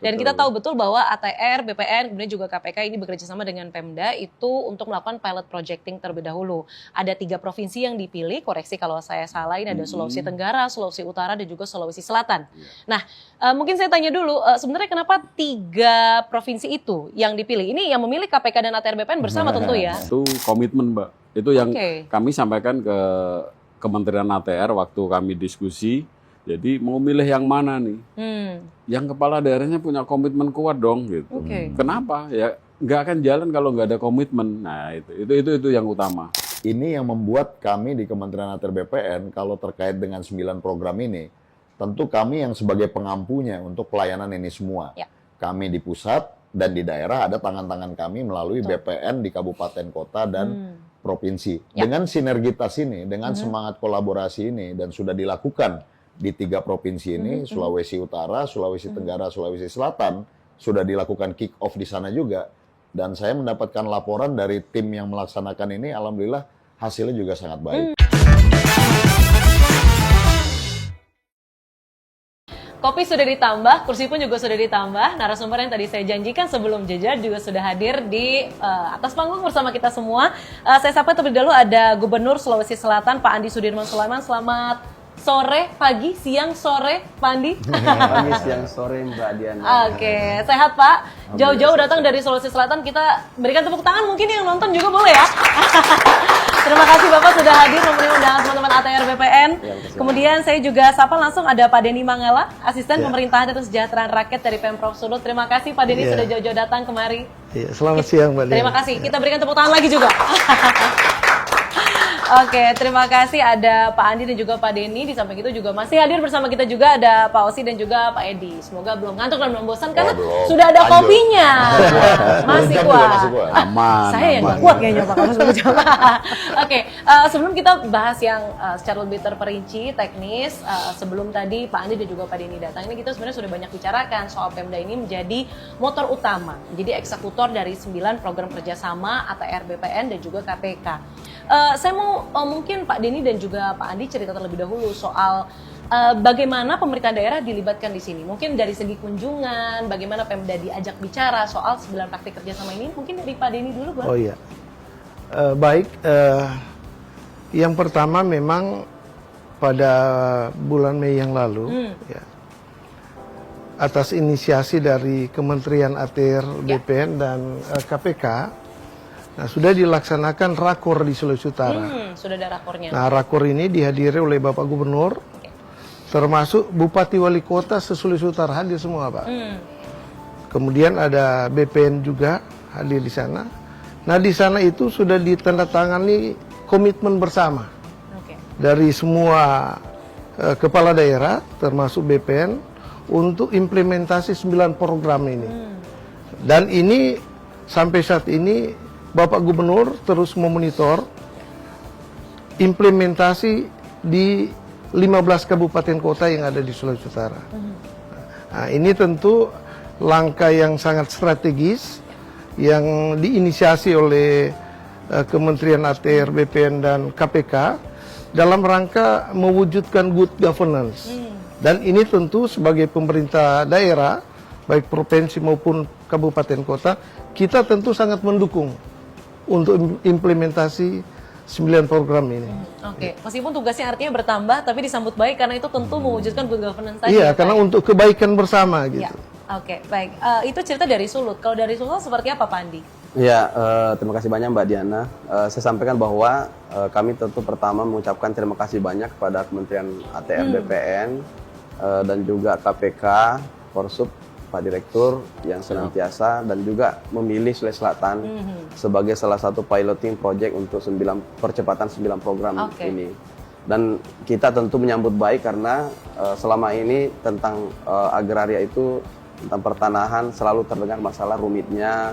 Dan kita tahu betul bahwa ATR, BPN, kemudian juga KPK ini bekerja sama dengan Pemda itu untuk melakukan pilot projecting terlebih dahulu. Ada 3 provinsi yang dipilih, koreksi kalau saya salah, ini ada Sulawesi Tenggara, Sulawesi Utara, dan juga Sulawesi Selatan. Nah, mungkin saya tanya dulu, sebenarnya kenapa 3 provinsi itu yang dipilih? Ini yang memilih KPK dan ATR BPN bersama tentu ya? Itu komitmen, Mbak. Itu yang kami sampaikan ke Kementerian ATR waktu kami diskusi. Jadi mau milih yang mana nih? Yang kepala daerahnya punya komitmen kuat dong gitu. Kenapa? Ya nggak akan jalan kalau nggak ada komitmen. Nah itu yang utama. Ini yang membuat kami di Kementerian ATR BPN kalau terkait dengan 9 program ini, tentu kami yang sebagai pengampunya untuk pelayanan ini semua. Kami di pusat dan di daerah ada tangan-tangan kami melalui BPN di kabupaten, kota, dan provinsi. Dengan sinergitas ini, dengan semangat kolaborasi ini, dan sudah dilakukan di 3 provinsi ini, Sulawesi Utara, Sulawesi Tenggara, Sulawesi Selatan, sudah dilakukan kick off di sana juga. Dan saya mendapatkan laporan dari tim yang melaksanakan ini, alhamdulillah hasilnya juga sangat baik. Kopi sudah ditambah, kursi pun juga sudah ditambah. Narasumber yang tadi saya janjikan sebelum jeda juga sudah hadir di atas panggung bersama kita semua. Saya sapa terlebih dahulu ada Gubernur Sulawesi Selatan, Pak Andi Sudirman Sulaiman. Selamat sore, pagi, siang, sore, Pak Andi. Pagi, siang, sore, Mbak Diana. Oke, sehat Pak. Jauh-jauh datang dari Sulawesi Selatan, kita berikan tepuk tangan, mungkin yang nonton juga boleh ya. Terima kasih Bapak sudah hadir memenuhi undangan teman-teman ATR BPN. Kemudian saya juga sapa langsung ada Pak Denny Mangala, Asisten Pemerintahan dan Kesejahteraan Rakyat dari Pemprov Sumut. Terima kasih Pak Denny sudah jauh-jauh datang kemari. Selamat siang Mbak Diana. Terima kasih. Kita berikan tepuk tangan lagi juga. Oke, terima kasih ada Pak Andi dan juga Pak Denny. Di samping itu juga masih hadir bersama kita juga ada Pak Osi dan juga Pak Edi. Semoga belum ngantuk dan belum bosan karena sudah ada kopinya. Masih kuat. Aman. Saya yang nggak kuat kayaknya Pak kalau sebelum coba. Oke, sebelum kita bahas yang secara lebih terperinci, teknis, sebelum tadi Pak Andi dan juga Pak Denny datang, ini kita sebenarnya sudah banyak bicarakan soal Pemda ini menjadi motor utama, jadi eksekutor dari 9 program kerjasama ATR BPN dan juga KPK. Saya mau mungkin Pak Denny dan juga Pak Andi cerita terlebih dahulu soal bagaimana pemerintah daerah dilibatkan di sini. Mungkin dari segi kunjungan, bagaimana Pemda diajak bicara soal 9 praktik kerjasama ini. Mungkin dari Pak Denny dulu, boleh? Oh iya, baik. Yang pertama memang pada bulan Mei yang lalu, ya, atas inisiasi dari Kementerian ATR BPN dan KPK, nah, sudah dilaksanakan rakor di Sulawesi Utara. Sudah ada rakornya. Nah, rakor ini dihadiri oleh Bapak Gubernur, termasuk Bupati Wali Kota se-Sulawesi Utara hadir semua, Pak. Kemudian ada BPN juga hadir di sana. Nah, di sana itu sudah ditandatangani komitmen bersama dari semua kepala daerah, termasuk BPN, untuk implementasi 9 program ini. Dan ini sampai saat ini Bapak Gubernur terus memonitor implementasi di 15 kabupaten kota yang ada di Sulawesi Utara. Nah, ini tentu langkah yang sangat strategis yang diinisiasi oleh Kementerian ATR, BPN, dan KPK dalam rangka mewujudkan good governance. Dan ini tentu sebagai pemerintah daerah, baik provinsi maupun kabupaten kota, kita tentu sangat mendukung untuk implementasi 9 program ini. Oke, meskipun tugasnya artinya bertambah, tapi disambut baik karena itu tentu mewujudkan good governance tadi. Iya, karena untuk kebaikan bersama gitu. Oke, baik. Itu cerita dari Sulut. Kalau dari Sulut seperti apa, Pak Andi? Ya, terima kasih banyak Mbak Diana. Saya sampaikan bahwa kami tentu pertama mengucapkan terima kasih banyak kepada Kementerian ATR BPN dan juga KPK, Korsub, Pak Direktur yang senantiasa dan juga memilih Sulawesi Selatan sebagai salah satu piloting project untuk percepatan 9 program ini. Dan kita tentu menyambut baik karena selama ini tentang agraria itu, tentang pertanahan selalu terdengar masalah rumitnya,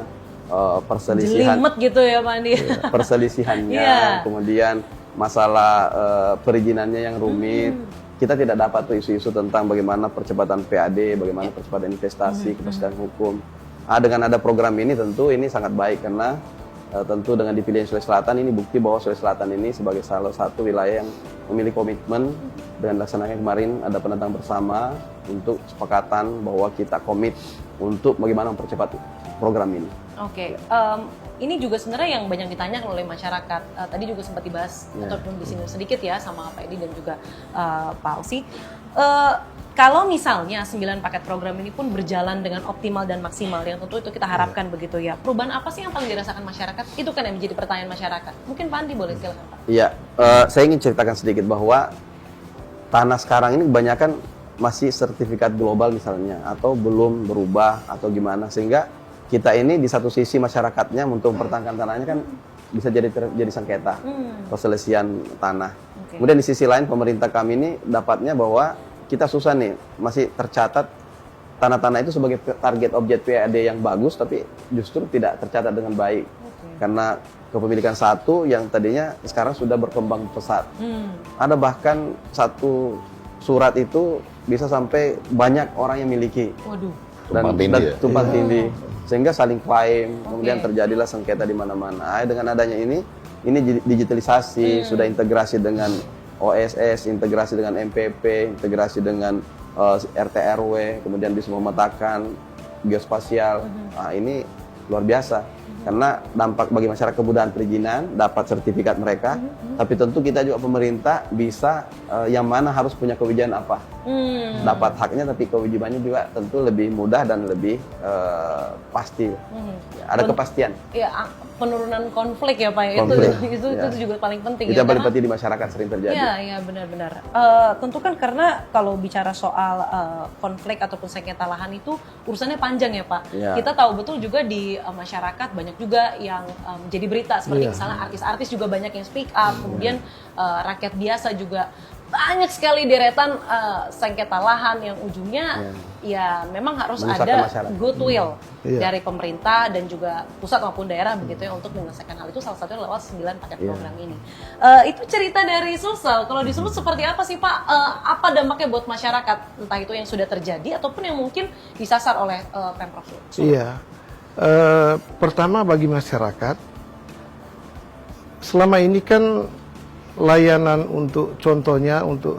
perselisihan. Jelimet gitu ya Pak Andi. Perselisihannya, kemudian masalah perizinannya yang rumit. Kita tidak dapat tuh isu-isu tentang bagaimana percepatan PAD, bagaimana percepatan investasi, kepastian hukum. Dengan ada program ini tentu ini sangat baik karena tentu dengan dipilih Sulawesi Selatan ini bukti bahwa Sulawesi Selatan ini sebagai salah satu wilayah yang memiliki komitmen dengan laksananya kemarin ada penentang bersama untuk kesepakatan bahwa kita komit untuk bagaimana mempercepat program ini. Oke, ini juga sebenarnya yang banyak ditanyakan oleh masyarakat. Tadi juga sempat dibahas ataupun disinggung sedikit ya sama Pak Edi dan juga Pak Ausi. Kalau misalnya 9 paket program ini pun berjalan dengan optimal dan maksimal, yang tentu itu kita harapkan begitu ya. Perubahan apa sih yang paling dirasakan masyarakat? Itu kan yang menjadi pertanyaan masyarakat. Mungkin Pak Andi boleh silakan Pak. Iya, saya ingin ceritakan sedikit bahwa tanah sekarang ini kebanyakan masih sertifikat global misalnya, atau belum berubah atau gimana, sehingga kita ini di satu sisi masyarakatnya untuk mempertahankan tanahnya kan bisa jadi sengketa perselisihan tanah. Kemudian di sisi lain pemerintah kami ini dapatnya bahwa kita susah nih, masih tercatat tanah-tanah itu sebagai target objek PAD yang bagus, tapi justru tidak tercatat dengan baik. Karena kepemilikan satu yang tadinya sekarang sudah berkembang pesat. Ada bahkan satu surat itu bisa sampai banyak orang yang miliki. Waduh. Tumpang tindih. Sehingga saling klaim, kemudian terjadilah sengketa di mana-mana. Dengan adanya ini digitalisasi, sudah integrasi dengan OSS, integrasi dengan MPP, integrasi dengan RT RW, kemudian bisa memetakan geospasial. Nah, ini luar biasa. Karena dampak bagi masyarakat kebudayaan perizinan, dapat sertifikat mereka, tapi tentu kita juga pemerintah bisa yang mana harus punya kewajiban apa. Dapat haknya, tapi kewajibannya juga tentu lebih mudah dan lebih pasti. Ada kepastian. Ya, penurunan konflik ya Pak. Itu juga paling penting. Itu yang paling penting di masyarakat sering terjadi. Iya, benar-benar. Tentu kan karena kalau bicara soal konflik ataupun sengketa lahan itu urusannya panjang ya Pak. Kita tahu betul juga di masyarakat banyak juga yang menjadi berita seperti misalnya artis-artis juga banyak yang speak up, kemudian rakyat biasa juga banyak sekali deretan sengketa lahan yang ujungnya ya memang harus ada goodwill dari pemerintah dan juga pusat maupun daerah begitu ya untuk menyelesaikan hal itu, salah satunya lewat 9 paket program ini. Itu cerita dari Sulsel. Kalau di Sulut seperti apa sih Pak? Apa dampaknya buat masyarakat? Entah itu yang sudah terjadi ataupun yang mungkin disasar oleh Pemprov Sulut. Iya. Pertama bagi masyarakat, selama ini kan layanan untuk contohnya untuk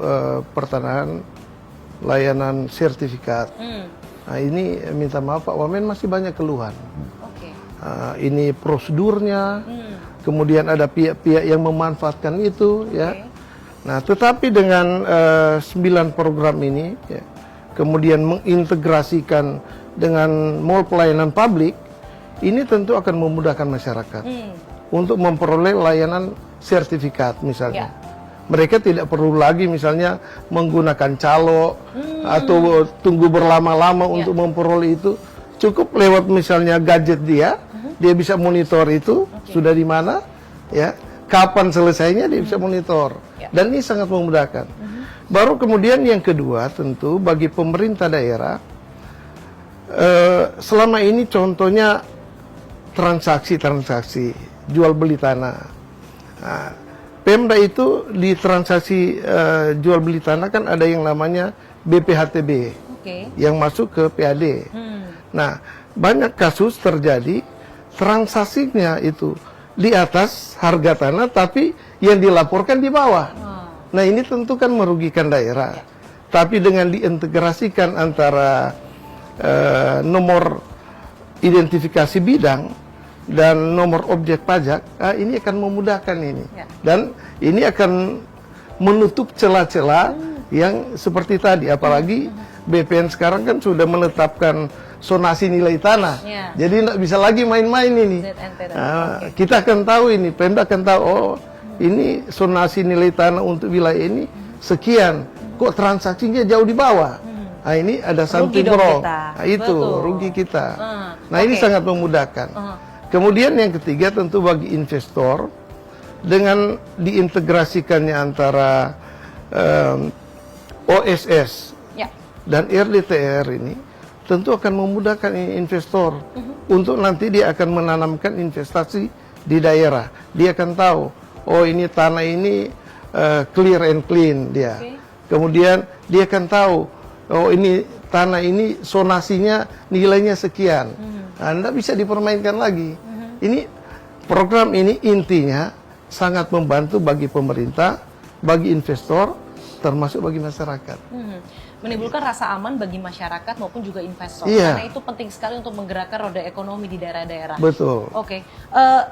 pertanahan, layanan sertifikat. Nah ini minta maaf Pak Wamen masih banyak keluhan. Ini prosedurnya, kemudian ada pihak-pihak yang memanfaatkan itu, ya. Nah tetapi dengan 9 program ini, ya, kemudian mengintegrasikan dengan mall pelayanan publik, ini tentu akan memudahkan masyarakat untuk memperoleh layanan sertifikat misalnya. Mereka tidak perlu lagi misalnya menggunakan calo atau tunggu berlama-lama untuk memperoleh itu. Cukup lewat misalnya gadget dia bisa monitor itu sudah di mana, ya, kapan selesainya dia bisa monitor. Dan ini sangat memudahkan. Baru kemudian yang kedua tentu bagi pemerintah daerah, selama ini contohnya transaksi jual beli tanah. Nah, Pemda itu di transaksi jual beli tanah kan ada yang namanya BPHTB yang masuk ke PAD. Nah, banyak kasus terjadi transaksinya itu di atas harga tanah tapi yang dilaporkan di bawah. Nah, ini tentu kan merugikan daerah. Tapi dengan diintegrasikan antara nomor identifikasi bidang dan nomor objek pajak, ini akan memudahkan ini. Dan ini akan menutup celah-celah yang seperti tadi. Apalagi BPN sekarang kan sudah menetapkan zonasi nilai tanah. Jadi tidak bisa lagi main-main ini. Kita akan tahu ini, Pemda akan tahu, oh ini zonasi nilai tanah untuk wilayah ini sekian. Kok transaksinya jauh di bawah? Nah ini ada something wrong. Nah, itu rugi kita. Nah ini sangat memudahkan. Kemudian yang ketiga tentu bagi investor, dengan diintegrasikannya antara OSS dan RDTR ini tentu akan memudahkan investor untuk nanti dia akan menanamkan investasi di daerah. Dia akan tahu, oh ini tanah ini clear and clean dia. Kemudian dia akan tahu, oh ini tanah ini zonasinya nilainya sekian. Anda bisa dipermainkan lagi. Ini program ini intinya sangat membantu bagi pemerintah, bagi investor, termasuk bagi masyarakat. menimbulkan rasa aman bagi masyarakat maupun juga investor. Iya. Karena itu penting sekali untuk menggerakkan roda ekonomi di daerah-daerah. Betul. Oke,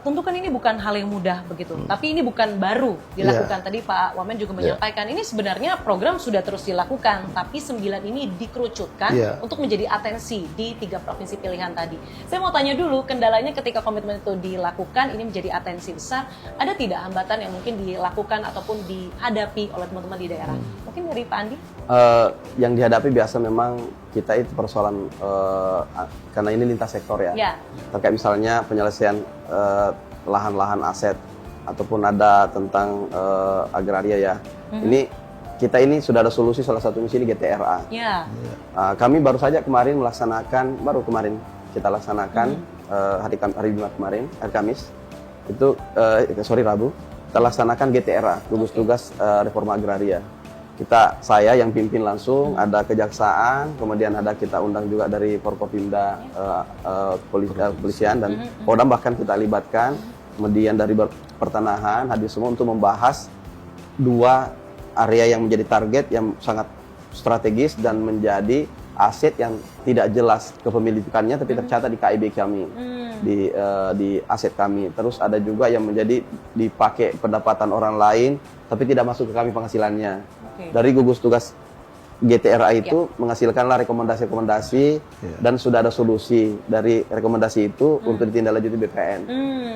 tentu kan ini bukan hal yang mudah begitu, tapi ini bukan baru dilakukan. Tadi Pak Wamen juga menyampaikan ini sebenarnya program sudah terus dilakukan, tapi 9 ini dikerucutkan untuk menjadi atensi di 3 provinsi pilihan tadi. Saya mau tanya dulu, kendalanya ketika komitmen itu dilakukan, ini menjadi atensi besar, ada tidak hambatan yang mungkin dilakukan ataupun dihadapi oleh teman-teman di daerah? Mungkin dari Pak Andi? Yang dihadapi biasa memang kita itu persoalan karena ini lintas sektor ya. Terkait misalnya penyelesaian lahan-lahan aset ataupun ada tentang agraria ya. Ini kita ini sudah ada solusi, salah satunya sini GTRA. Kami baru saja kemarin melaksanakan, kita laksanakan hari Jumat kemarin, hari Kamis itu Rabu kita laksanakan GTRA, gugus tugas reforma agraria. Saya yang pimpin langsung, ada kejaksaan, kemudian ada kita undang juga dari Forkopimda, kepolisian dan Kodam bahkan kita libatkan, kemudian dari pertanahan hadir semua untuk membahas 2 area yang menjadi target yang sangat strategis dan menjadi aset yang tidak jelas kepemilikannya tapi tercatat di KIB kami, di aset kami. Terus ada juga yang menjadi dipakai pendapatan orang lain tapi tidak masuk ke kami penghasilannya. Dari gugus tugas GTRA itu menghasilkanlah rekomendasi-rekomendasi dan sudah ada solusi dari rekomendasi itu untuk ditindaklanjuti BPN.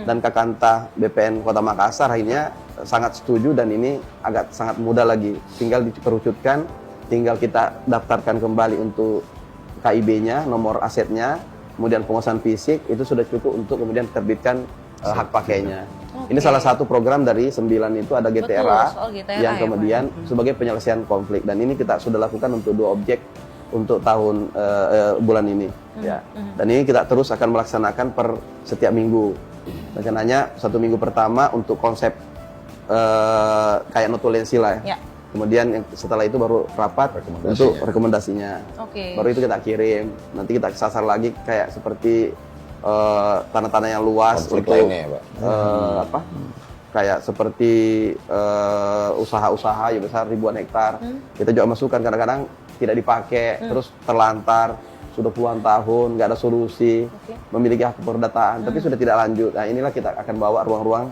Dan Kakanta BPN Kota Makassar akhirnya sangat setuju dan ini sangat mudah lagi. Tinggal dikerucutkan, tinggal kita daftarkan kembali untuk KIB-nya, nomor asetnya, kemudian penguasaan fisik, itu sudah cukup untuk kemudian terbitkan hak pakainya. Ini salah satu program dari 9 itu ada GTRA, yang kemudian sebagai penyelesaian konflik, dan ini kita sudah lakukan untuk 2 objek untuk tahun bulan ini ya. Dan ini kita terus akan melaksanakan per setiap minggu. Rencananya 1 minggu pertama untuk konsep kayak notulensi lah ya. Kemudian setelah itu baru rapat untuk rekomendasinya. Baru itu kita kirim. Nanti kita sasar lagi kayak seperti tanah-tanah yang luas untuk kayak seperti usaha-usaha yang besar ribuan hektar. Kita juga masukkan kadang-kadang tidak dipakai, terus terlantar sudah puluhan tahun nggak ada solusi, memiliki hak keperdataan tapi sudah tidak lanjut. Nah inilah kita akan bawa ruang-ruang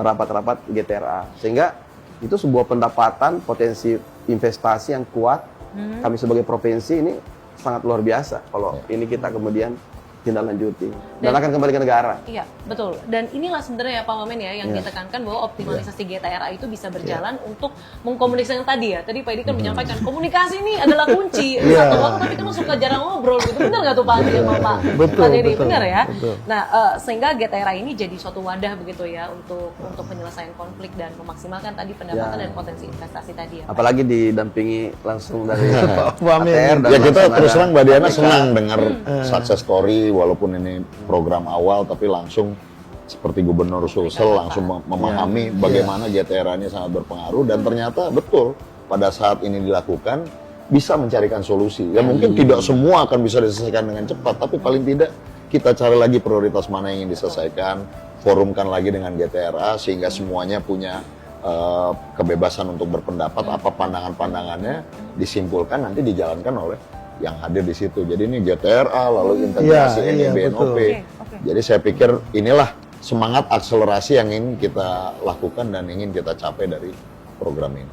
rapat-rapat GTRA sehingga itu sebuah pendapatan potensi investasi yang kuat. Kami sebagai provinsi ini sangat luar biasa kalau ini kita kemudian tindak lanjuti dan akan kembali ke negara. Iya, betul. Dan inilah sebenarnya ya Pak Wamen ya yang ditekankan bahwa optimalisasi GTRA itu bisa berjalan untuk mengkomunikasikan tadi ya. Tadi Pak Edi kan menyampaikan komunikasi ini adalah kunci. Satu waktu tapi kita suka jarang ngobrol gitu. Benar nggak tuh Pak Edi sama Pak Edi? Benar ya. Nah, sehingga GTRA ini jadi suatu wadah begitu ya untuk penyelesaian konflik dan memaksimalkan tadi pendapatan dan potensi investasi tadi ya. Apalagi didampingi langsung dari Pak Wamen. Ya kita terus terang Mbak Diana senang dengar success story. Walaupun ini program awal, tapi langsung seperti Gubernur Sulsel langsung memahami bagaimana GTRA ini sangat berpengaruh dan ternyata betul pada saat ini dilakukan bisa mencarikan solusi. Ya mungkin tidak semua akan bisa diselesaikan dengan cepat, tapi paling tidak kita cari lagi prioritas mana yang ingin diselesaikan, forumkan lagi dengan GTRA sehingga semuanya punya kebebasan untuk berpendapat, apa pandangan-pandangannya disimpulkan nanti dijalankan oleh yang hadir di situ. Jadi ini GTRA lalu integrasi BNOP. Jadi saya pikir inilah semangat akselerasi yang ingin kita lakukan dan ingin kita capai dari program ini.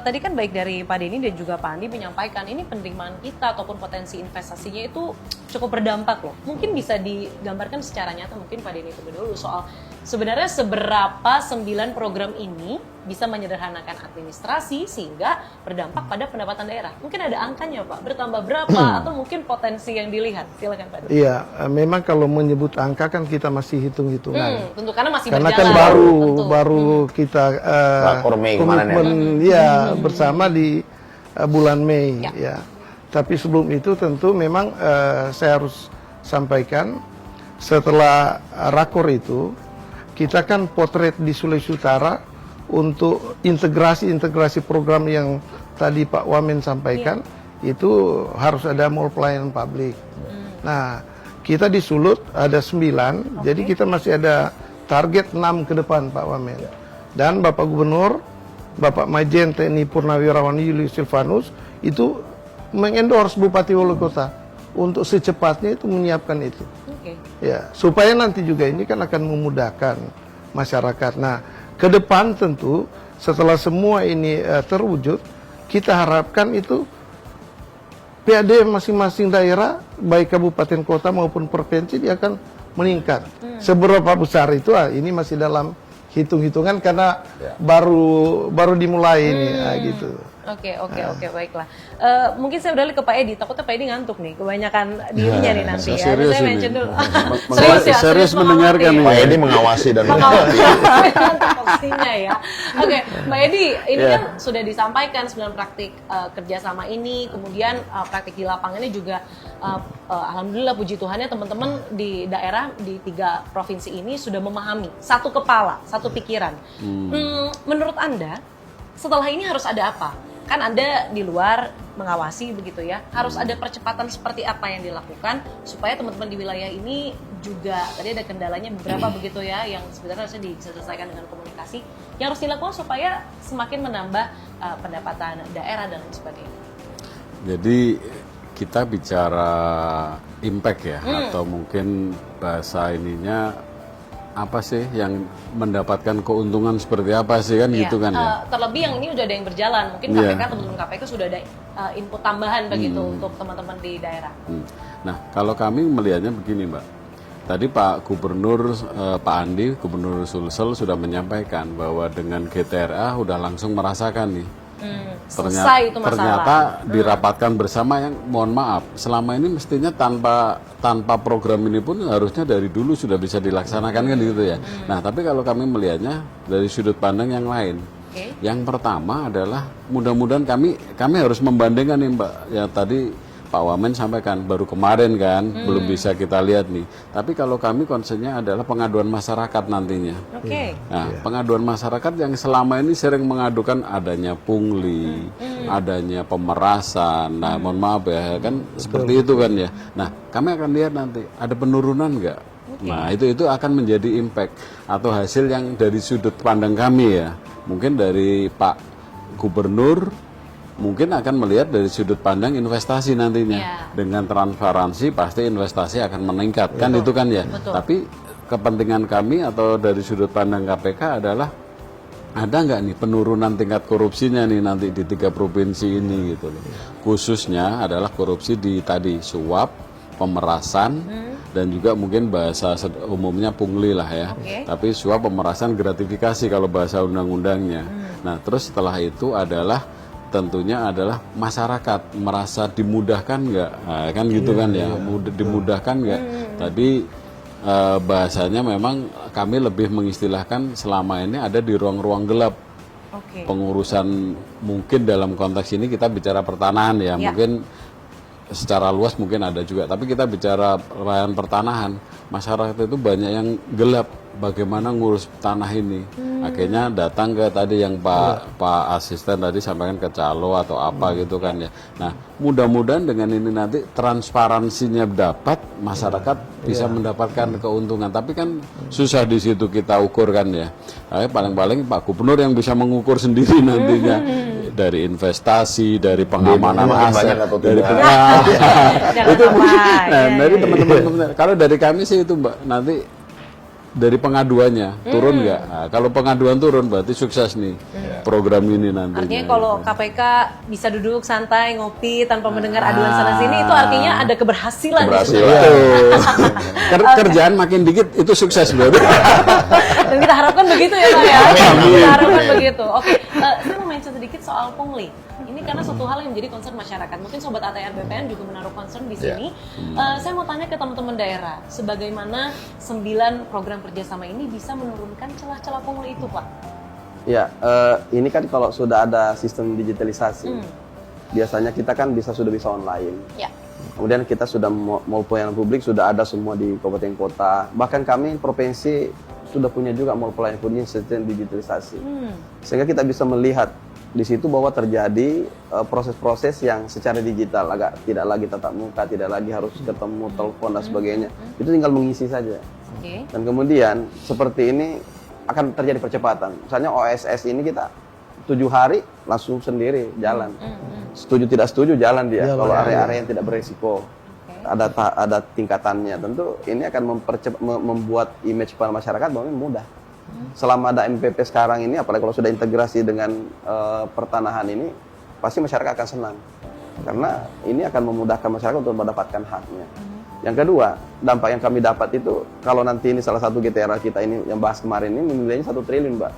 Tadi kan baik dari Pak Denny dan juga Pak Andi menyampaikan ini penerimaan kita ataupun potensi investasinya itu cukup berdampak loh. Mungkin bisa digambarkan secara nyata, mungkin Pak Denny terlebih dulu soal sebenarnya seberapa 9 program ini bisa menyederhanakan administrasi sehingga berdampak pada pendapatan daerah. Mungkin ada angkanya Pak, bertambah berapa atau mungkin potensi yang dilihat. Silakan Pak Denny. Iya, memang kalau menyebut angka kan kita masih hitung-hitungan. Tentu karena masih karena berjalan. Kan baru kita komitmen bersama di bulan Mei ya. Tapi sebelum itu tentu memang saya harus sampaikan setelah rakor itu kita kan potret di Sulawesi Utara untuk integrasi program yang tadi Pak Wamen sampaikan itu harus ada mall pelayanan publik. Nah, kita di Sulut ada 9, jadi kita masih ada target 6 ke depan Pak Wamen. Dan Bapak Gubernur, Bapak Majen TNI Purnawirawan Julius Silvanus itu mengendorse bupati wali kota untuk secepatnya itu menyiapkan itu. Ya, supaya nanti juga ini kan akan memudahkan masyarakat. Nah, ke depan tentu setelah semua ini terwujud, kita harapkan itu PAD masing-masing daerah, baik kabupaten kota maupun provinsi, dia akan meningkat. Seberapa besar itu, ini masih dalam hitung-hitungan karena baru dimulai ini, gitu. Oke, baiklah. Mungkin saya beralih ke Pak Edi. Takutnya Pak Edi ngantuk nih, kebanyakan dirinya nih nanti ya. Serius Saya ini. mention dulu. Serius mendengarkan nih. Pak Edi mengawasi dan Posisinya ya. Oke, Mbak Edi, ini kan sudah disampaikan 9 praktik kerjasama ini, kemudian praktik di lapangannya juga, alhamdulillah puji Tuhannya teman-teman di daerah di 3 provinsi ini sudah memahami, satu kepala, satu pikiran. Menurut Anda, setelah ini harus ada apa? Kan Anda di luar mengawasi begitu ya, harus ada percepatan seperti apa yang dilakukan supaya teman-teman di wilayah ini juga, tadi ada kendalanya beberapa begitu ya, yang sebenarnya harusnya diselesaikan dengan komunikasi, yang harus dilakukan supaya semakin menambah pendapatan daerah dan lain sebagainya. Jadi kita bicara impact ya, atau mungkin bahasa ininya apa sih yang mendapatkan keuntungan seperti apa sih kan gitu kan ya. Terlebih yang ini udah ada yang berjalan, mungkin KPK teman-teman KPK sudah ada input tambahan begitu untuk teman-teman di daerah. Nah kalau kami melihatnya begini Mbak, tadi Pak Gubernur Pak Andi, Gubernur Sulsel sudah menyampaikan bahwa dengan GTRA udah langsung merasakan nih. Selesai itu masalah. Ternyata dirapatkan bersama yang mohon maaf selama ini mestinya tanpa program ini pun harusnya dari dulu sudah bisa dilaksanakan kan gitu ya. Nah tapi kalau kami melihatnya dari sudut pandang yang lain. Yang pertama adalah mudah-mudahan kami harus membandingkan nih Mbak, ya tadi Pak Wamen sampaikan baru kemarin kan, belum bisa kita lihat nih. Tapi kalau kami konsennya adalah pengaduan masyarakat nantinya. Nah, pengaduan masyarakat yang selama ini sering mengadukan adanya pungli, adanya pemerasan. Nah, mohon maaf ya, kan seperti itu kan ya. Nah, kami akan lihat nanti ada penurunan nggak. Nah, itu akan menjadi impact atau hasil yang dari sudut pandang kami ya. Mungkin dari Pak Gubernur mungkin akan melihat dari sudut pandang investasi nantinya. Dengan transparansi pasti investasi akan meningkat kan itu kan ya. Tapi kepentingan kami atau dari sudut pandang KPK adalah ada nggak nih penurunan tingkat korupsinya nih nanti di 3 provinsi ini gitu loh. Khususnya adalah korupsi di tadi suap, pemerasan dan juga mungkin bahasa umumnya pungli lah ya. Tapi suap, pemerasan, gratifikasi kalau bahasa undang-undangnya. Nah terus setelah itu adalah tentunya adalah masyarakat merasa dimudahkan nggak, nah, kan gitu kan ya, dimudahkan nggak. Tadi bahasanya memang kami lebih mengistilahkan selama ini ada di ruang-ruang gelap. Pengurusan mungkin dalam konteks ini kita bicara pertanahan ya, mungkin secara luas mungkin ada juga, tapi kita bicara layanan pertanahan, masyarakat itu banyak yang gelap bagaimana ngurus tanah ini. Akhirnya datang ke tadi yang Pak Asisten tadi sampaikan ke calo atau apa gitu kan ya. Nah, mudah-mudahan dengan ini nanti transparansinya dapat, masyarakat bisa mendapatkan keuntungan. Tapi kan susah di situ kita ukur kan ya. Paling-paling Pak Gubernur yang bisa mengukur sendiri nantinya. Dari investasi, dari pengamanan aset, dari itu dari teman-teman. Kalau dari kami sih itu Mbak, nanti dari pengaduannya turun nggak? Nah, kalau pengaduan turun berarti sukses nih program ini nantinya. Artinya kalau KPK bisa duduk santai ngopi tanpa mendengar aduan sana sini, itu artinya ada keberhasilan. Kerjaan makin dikit itu sukses berarti. Dan kita harapkan begitu ya Pak ya. Kita harapkan begitu. Oke, saya mau mention sedikit soal pungli. Ini karena suatu hal yang menjadi concern masyarakat. Mungkin Sobat ATR BPN juga menaruh concern di sini. Saya mau tanya ke teman-teman daerah, sebagaimana 9 program kerjasama ini bisa menurunkan celah-celah pungli itu, Pak? Ya, ini kan kalau sudah ada sistem digitalisasi, biasanya kita kan sudah bisa online. Kemudian kita sudah mall pelayanan publik sudah ada semua di kabupaten kota. Bahkan kami provinsi sudah punya juga mall pelayanan publik sistem digitalisasi. Sehingga kita bisa melihat di situ bahwa terjadi proses-proses yang secara digital, tidak lagi tatap muka, tidak lagi harus ketemu, telepon dan sebagainya. Itu tinggal mengisi saja. Dan kemudian seperti ini akan terjadi percepatan. Misalnya OSS ini kita 7 hari langsung sendiri jalan. setuju tidak setuju jalan dia. Jalan, Kalau ya. area-area yang tidak beresiko, ada tingkatannya. Tentu ini akan membuat image pada masyarakat bahwa ini mudah. Selama ada MPP sekarang ini, apalagi kalau sudah integrasi dengan pertanahan ini, pasti masyarakat akan senang. Karena ini akan memudahkan masyarakat untuk mendapatkan haknya. Yang kedua, dampak yang kami dapat itu, kalau nanti ini salah satu GTRA kita ini yang bahas kemarin ini nilainya 1 triliun, Mbak.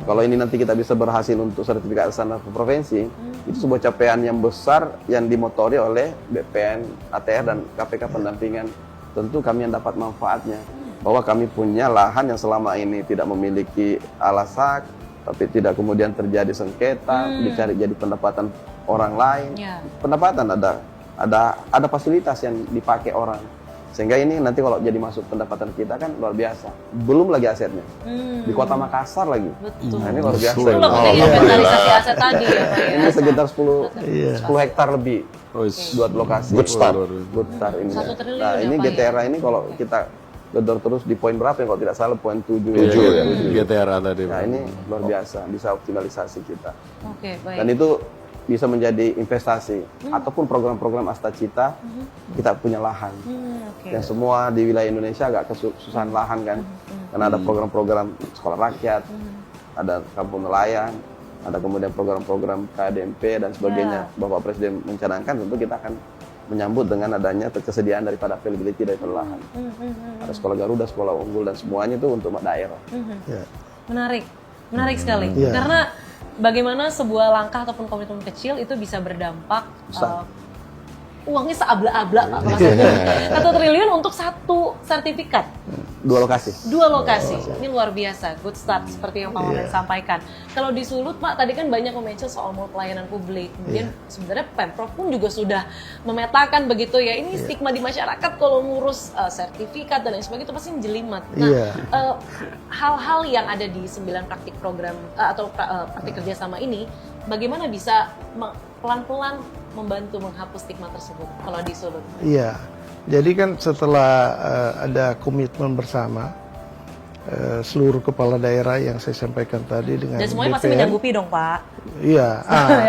Kalau ini nanti kita bisa berhasil untuk sertifikasi standar ke provinsi, itu sebuah capaian yang besar yang dimotori oleh BPN, ATR, dan KPK pendampingan. Tentu kami yang dapat manfaatnya. Bahwa kami punya lahan yang selama ini tidak memiliki alasak, tapi tidak kemudian terjadi sengketa, dicari jadi pendapatan orang lain. Pendapatan ada fasilitas yang dipakai orang. Sehingga ini nanti kalau jadi masuk pendapatan kita kan luar biasa. Belum lagi asetnya. Di Kota Makassar lagi. Betul. Nah, ini luar biasa. Itu loh inventarisasi aset tadi ya, Pak, ya. Ini sekitar 10 hektar lebih. Dua lokasi. Good start. Good start ini. 1 triliun Nah, ya, ini Pak, GTRA ini kalau kita gedor terus di poin berapa ya, kalau tidak salah poin 7 ya. GTRA tadi. Nah, ini luar biasa, bisa optimalisasi kita. Oke, baik. Dan itu bisa menjadi investasi ataupun program-program Astacita. Kita punya lahan. Yang semua di wilayah Indonesia agak kesusahan lahan kan. Karena ada program-program sekolah rakyat, ada kampung nelayan, ada kemudian program-program KDMP dan sebagainya. Bapak Presiden mencanangkan, tentu kita akan menyambut dengan adanya ketersediaan daripada availability dari lahan. Ada sekolah Garuda, sekolah unggul, dan semuanya itu untuk daerah. Ya. Menarik sekali. Iya. Karena bagaimana sebuah langkah ataupun komitmen kecil itu bisa berdampak uangnya seabla-abla, Pak. Maksudnya 1 triliun untuk 1 sertifikat. 2 lokasi. 2 lokasi. Ini luar biasa. Good start seperti yang Pak Wamen sampaikan. Kalau di Sulut, Pak, tadi kan banyak mention soal mall pelayanan publik. Kemudian sebenarnya Pemprov pun juga sudah memetakan begitu ya. Ini stigma di masyarakat kalau ngurus sertifikat dan lain sebagainya itu pasti jelimet. Nah, hal-hal yang ada di 9 praktik program atau praktik kerjasama ini, bagaimana bisa pelan-pelan membantu menghapus stigma tersebut kalau di Sulut? Iya, jadi kan setelah ada komitmen bersama seluruh kepala daerah yang saya sampaikan tadi dengan dan semuanya pasti BPN. menyanggupi dong, Pak. Iya.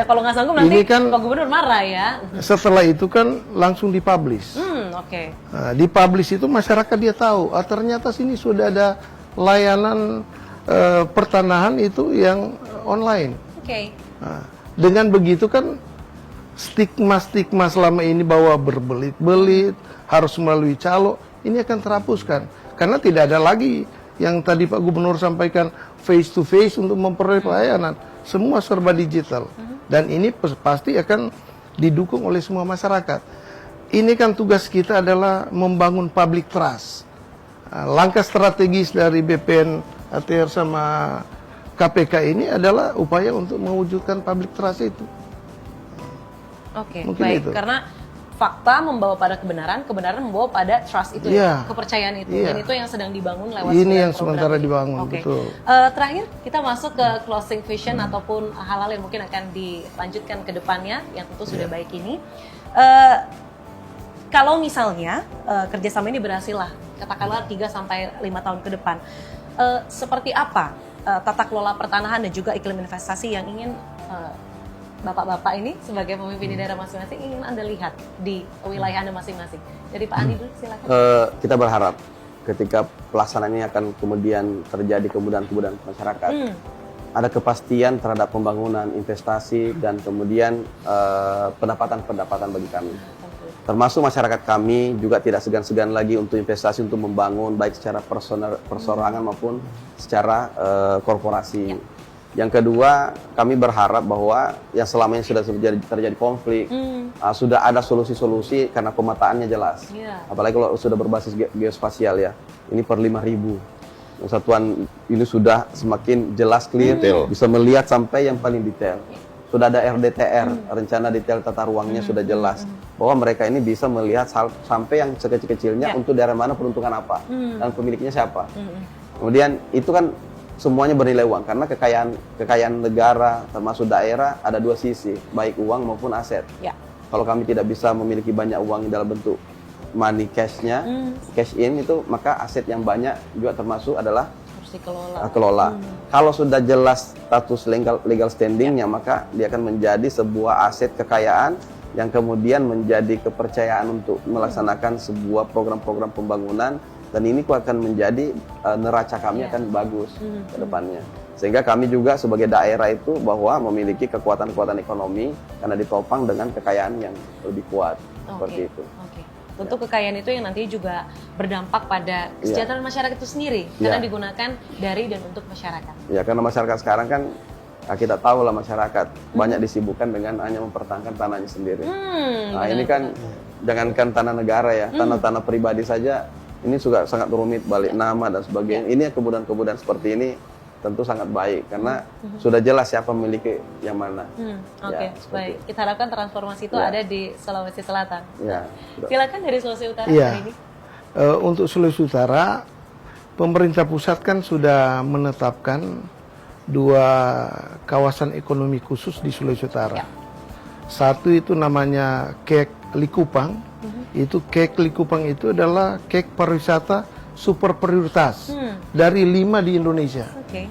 Ya, kalau nggak sanggup nanti ini kan, Pak Gubernur marah ya. Setelah itu kan langsung dipublish. Oke. Nah, dipublish itu masyarakat dia tahu, ternyata sini sudah ada layanan pertanahan itu yang online. Oke. Nah, dengan begitu kan stigma-stigma selama ini bahwa berbelit-belit, harus melalui calo, ini akan terhapuskan. Karena tidak ada lagi yang tadi Pak Gubernur sampaikan face to face untuk memperoleh pelayanan. Semua serba digital. Dan ini pasti akan didukung oleh semua masyarakat. Ini kan tugas kita adalah membangun public trust. Langkah strategis dari BPN, ATR sama KPK ini adalah upaya untuk mewujudkan public trust itu. Oke, Mungkin baik. itu. Karena fakta membawa pada kebenaran, kebenaran membawa pada trust itu, ya, kepercayaan itu. Dan itu yang sedang dibangun lewat ini yang program sementara ini. dibangun, Oke. betul. Terakhir, kita masuk ke closing vision ataupun hal-hal yang mungkin akan dilanjutkan ke depannya, yang tentu sudah baik ini. Kalau misalnya kerjasama ini berhasil lah, katakanlah 3-5 tahun ke depan, seperti apa tata kelola pertanahan dan juga iklim investasi yang ingin Bapak-bapak ini sebagai pemimpin di daerah masing-masing ingin Anda lihat di wilayah Anda masing-masing? Dari Pak Andi dulu, silakan. Kita berharap ketika pelaksanaan ini akan kemudian terjadi kemudahan-kemudahan masyarakat, ada kepastian terhadap pembangunan, investasi, dan kemudian pendapatan-pendapatan bagi kami. Termasuk masyarakat kami juga tidak segan-segan lagi untuk investasi untuk membangun baik secara persorangan maupun secara korporasi. Ya. Yang kedua, kami berharap bahwa yang selama ini sudah terjadi konflik, sudah ada solusi-solusi karena pemetaannya jelas. Yeah. Apalagi kalau sudah berbasis geospasial ya. Ini per 5.000. Satuan ini sudah semakin jelas, clear, bisa melihat sampai yang paling detail. Sudah ada RDTR, rencana detail tata ruangnya sudah jelas. Bahwa mereka ini bisa melihat sampai yang sekecil-kecilnya untuk daerah mana peruntukan apa. Dan pemiliknya siapa. Kemudian itu kan semuanya bernilai uang karena kekayaan negara termasuk daerah ada 2 sisi, baik uang maupun aset. Ya. Kalau kami tidak bisa memiliki banyak uang dalam bentuk money cash-nya, cash in itu, maka aset yang banyak juga termasuk adalah dikelola. Kelola. Kalau sudah jelas status legal standingnya, maka dia akan menjadi sebuah aset kekayaan yang kemudian menjadi kepercayaan untuk melaksanakan sebuah program-program pembangunan, dan ini akan menjadi neraca kami akan bagus ke depannya. Sehingga kami juga sebagai daerah itu bahwa memiliki kekuatan-kekuatan ekonomi karena ditopang dengan kekayaan yang lebih kuat seperti itu. Tentu kekayaan itu yang nantinya juga berdampak pada kesejahteraan masyarakat itu sendiri karena digunakan dari dan untuk masyarakat. Ya, karena masyarakat sekarang kan kita tahu lah masyarakat banyak disibukkan dengan hanya mempertahankan tanahnya sendiri. Nah, ini kan jangankan tanah negara ya, tanah-tanah pribadi saja ini juga sangat rumit, balik nama dan sebagainya. Ini kemudahan-kemudahan seperti ini tentu sangat baik karena sudah jelas siapa memiliki yang mana. Baik. Kita harapkan transformasi itu ada di Sulawesi Selatan. Silakan dari Sulawesi Utara hari ini. Untuk Sulawesi Utara, pemerintah pusat kan sudah menetapkan 2 kawasan ekonomi khusus di Sulawesi Utara. Satu itu namanya KEK Likupang. Itu KEK Likupang itu adalah KEK pariwisata super prioritas dari 5 di Indonesia.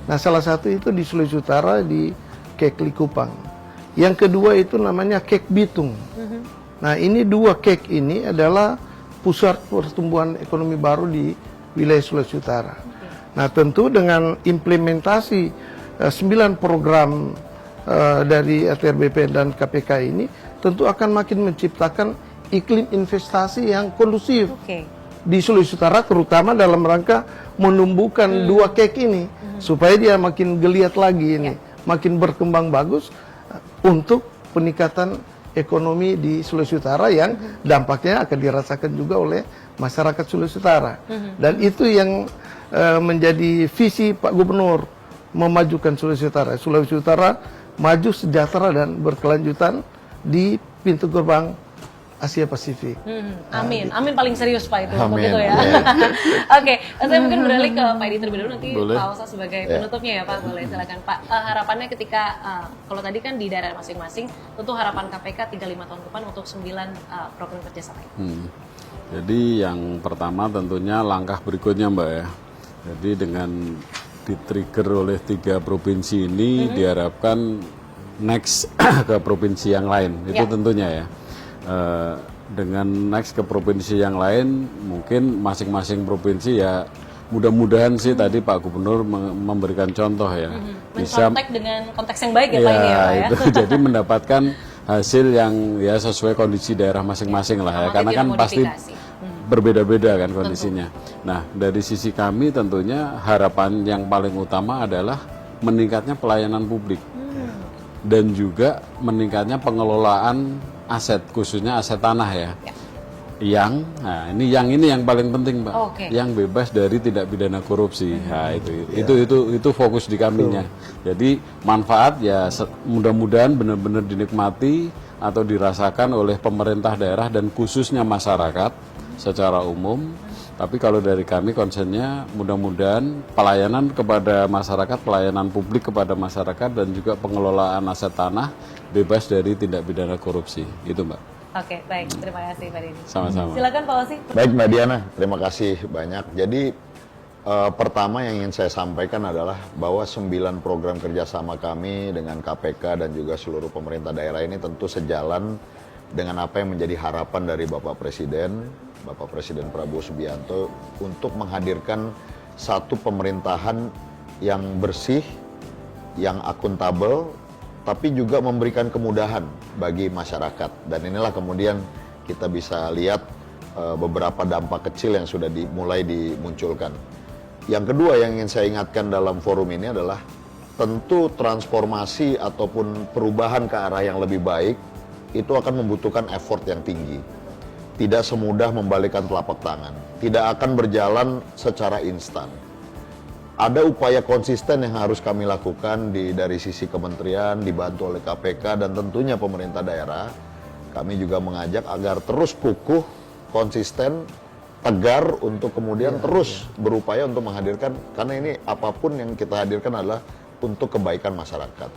Nah, salah satu itu di Sulawesi Utara di KEK Likupang. Yang kedua itu namanya KEK Bitung. Nah, ini 2 KEK ini adalah pusat pertumbuhan ekonomi baru di wilayah Sulawesi Utara. Nah, tentu dengan implementasi 9 program dari ATR BPN dan KPK ini tentu akan makin menciptakan iklim investasi yang kondusif di Sulawesi Utara, terutama dalam rangka menumbuhkan 2 KEK ini supaya dia makin geliat lagi ini, makin berkembang bagus untuk peningkatan ekonomi di Sulawesi Utara yang dampaknya akan dirasakan juga oleh masyarakat Sulawesi Utara. Dan itu yang menjadi visi Pak Gubernur, memajukan Sulawesi Utara. Sulawesi Utara maju, sejahtera dan berkelanjutan di pintu gerbang Asia Pasifik. Amin, amin paling serius Pak itu, begitu ya. Oke, saya mungkin beralih ke Pak Edi terlebih dahulu, nanti Pak Osa sebagai penutupnya ya Pak, boleh silakan Pak. Harapannya ketika, kalau tadi kan di daerah masing-masing, tentu harapan KPK 3-5 tahun ke depan untuk 9 program kerjasama. Jadi yang pertama tentunya langkah berikutnya Mbak ya. Jadi dengan di-trigger oleh 3 provinsi ini diharapkan next ke provinsi yang lain, itu tentunya ya. Dengan next ke provinsi yang lain, mungkin masing-masing provinsi ya mudah-mudahan sih tadi Pak Gubernur memberikan contoh ya, bisa dengan konteks yang baik ya Pak ini ya Pak ya. Itu, jadi mendapatkan hasil yang ya sesuai kondisi daerah masing-masing lah ya, karena kan pasti berbeda-beda kan kondisinya. Nah, dari sisi kami tentunya harapan yang paling utama adalah meningkatnya pelayanan publik dan juga meningkatnya pengelolaan aset, khususnya aset tanah ya. Yang, nah ini yang paling penting Pak, yang bebas dari tindak pidana korupsi. Nah, itu fokus di kaminya. Jadi manfaat ya mudah-mudahan benar-benar dinikmati atau dirasakan oleh pemerintah daerah dan khususnya masyarakat secara umum. Tapi kalau dari kami konsennya mudah-mudahan pelayanan kepada masyarakat, pelayanan publik kepada masyarakat dan juga pengelolaan aset tanah bebas dari tindak pidana korupsi. Itu Mbak. Oke, baik. Terima kasih Pak Dini. Sama-sama. Silakan Pak Osi. Baik Mbak Diana, terima kasih banyak. Jadi pertama yang ingin saya sampaikan adalah bahwa 9 program kerjasama kami dengan KPK dan juga seluruh pemerintah daerah ini tentu sejalan dengan apa yang menjadi harapan dari Bapak Presiden Prabowo Subianto untuk menghadirkan satu pemerintahan yang bersih, yang akuntabel, tapi juga memberikan kemudahan bagi masyarakat. Dan inilah kemudian kita bisa lihat beberapa dampak kecil yang sudah mulai dimunculkan. Yang kedua yang ingin saya ingatkan dalam forum ini adalah tentu transformasi ataupun perubahan ke arah yang lebih baik itu akan membutuhkan effort yang tinggi. Tidak semudah membalikkan telapak tangan. Tidak akan berjalan secara instan. Ada upaya konsisten yang harus kami lakukan dari sisi kementerian, dibantu oleh KPK dan tentunya pemerintah daerah. Kami juga mengajak agar terus kukuh, konsisten, tegar untuk kemudian terus berupaya untuk menghadirkan, karena ini apapun yang kita hadirkan adalah untuk kebaikan masyarakat.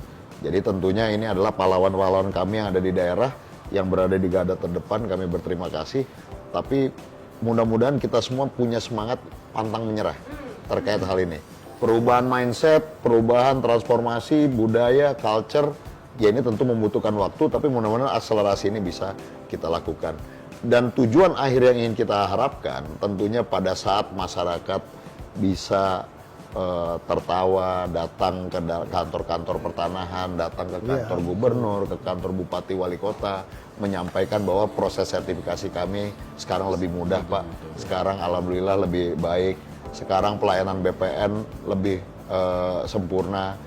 Jadi tentunya ini adalah pahlawan-pahlawan kami yang ada di daerah, yang berada di garda terdepan, kami berterima kasih. Tapi mudah-mudahan kita semua punya semangat pantang menyerah terkait hal ini. Perubahan mindset, perubahan transformasi, budaya, culture, ya ini tentu membutuhkan waktu, tapi mudah-mudahan akselerasi ini bisa kita lakukan. Dan tujuan akhir yang ingin kita harapkan, tentunya pada saat masyarakat bisa tertawa, datang ke kantor-kantor pertanahan, datang ke kantor gubernur, ke kantor bupati, wali kota, menyampaikan bahwa proses sertifikasi kami sekarang lebih mudah, Pak. Sekarang alhamdulillah lebih baik. Sekarang pelayanan BPN lebih sempurna.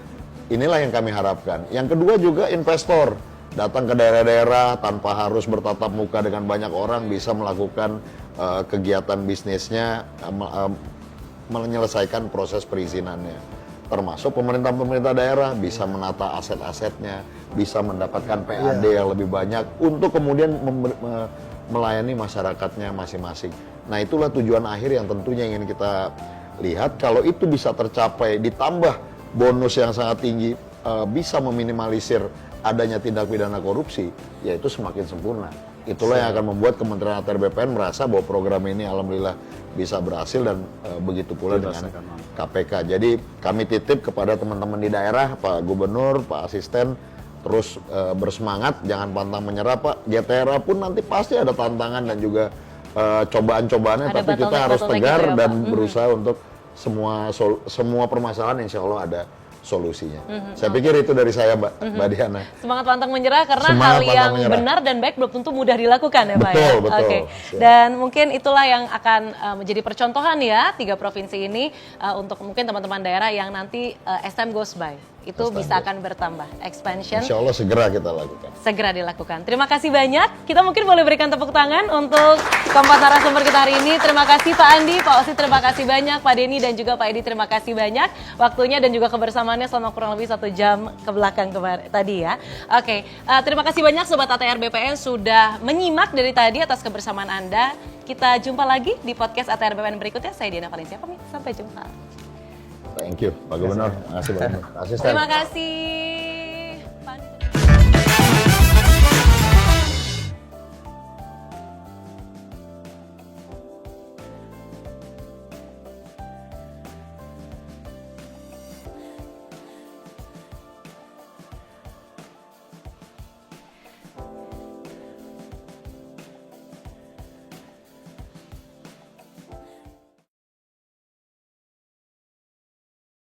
Inilah yang kami harapkan. Yang kedua juga investor datang ke daerah-daerah tanpa harus bertatap muka dengan banyak orang, bisa melakukan kegiatan bisnisnya, menyelesaikan proses perizinannya. Termasuk pemerintah daerah bisa menata aset-asetnya, bisa mendapatkan PAD yang lebih banyak untuk kemudian melayani masyarakatnya masing-masing. Nah, itulah tujuan akhir yang tentunya ingin kita lihat. Kalau itu bisa tercapai, ditambah bonus yang sangat tinggi, bisa meminimalisir adanya tindak pidana korupsi, ya itu semakin sempurna. Itulah yang akan membuat Kementerian ATR BPN merasa bahwa program ini alhamdulillah bisa berhasil, dan begitu pula dengan KPK. Jadi kami titip kepada teman-teman di daerah, Pak Gubernur, Pak Asisten, terus bersemangat, jangan pantang menyerah, Pak. GTRA pun nanti pasti ada tantangan dan juga cobaan-cobaannya, tapi kita harus tegar gitu ya, dan berusaha untuk semua permasalahan insya Allah ada solusinya. Saya pikir itu dari saya, Mbak Diana. Semangat pantang menyerah, karena hal yang benar dan baik belum tentu mudah dilakukan ya Pak. Betul, ya? betul. Oke. Dan mungkin itulah yang akan menjadi percontohan ya 3 provinsi ini untuk mungkin teman-teman daerah yang nanti as time goes by itu bisa akan bertambah. Expansion. Insya Allah segera kita lakukan. Segera dilakukan. Terima kasih banyak. Kita mungkin boleh berikan tepuk tangan untuk keempat narasumber kita hari ini. Terima kasih Pak Andi, Pak Osi, terima kasih banyak, Pak Denny dan juga Pak Edi, terima kasih banyak waktunya dan juga kebersamaannya selama kurang lebih 1 jam ke belakang tadi ya. Oke, terima kasih banyak Sobat ATR BPN sudah menyimak dari tadi atas kebersamaan Anda. Kita jumpa lagi di podcast ATR BPN berikutnya. Saya Diana Valencia pamit. Sampai jumpa. Thank you, Pak Gubernur. Terima kasih banyak. Asisten. Terima kasih.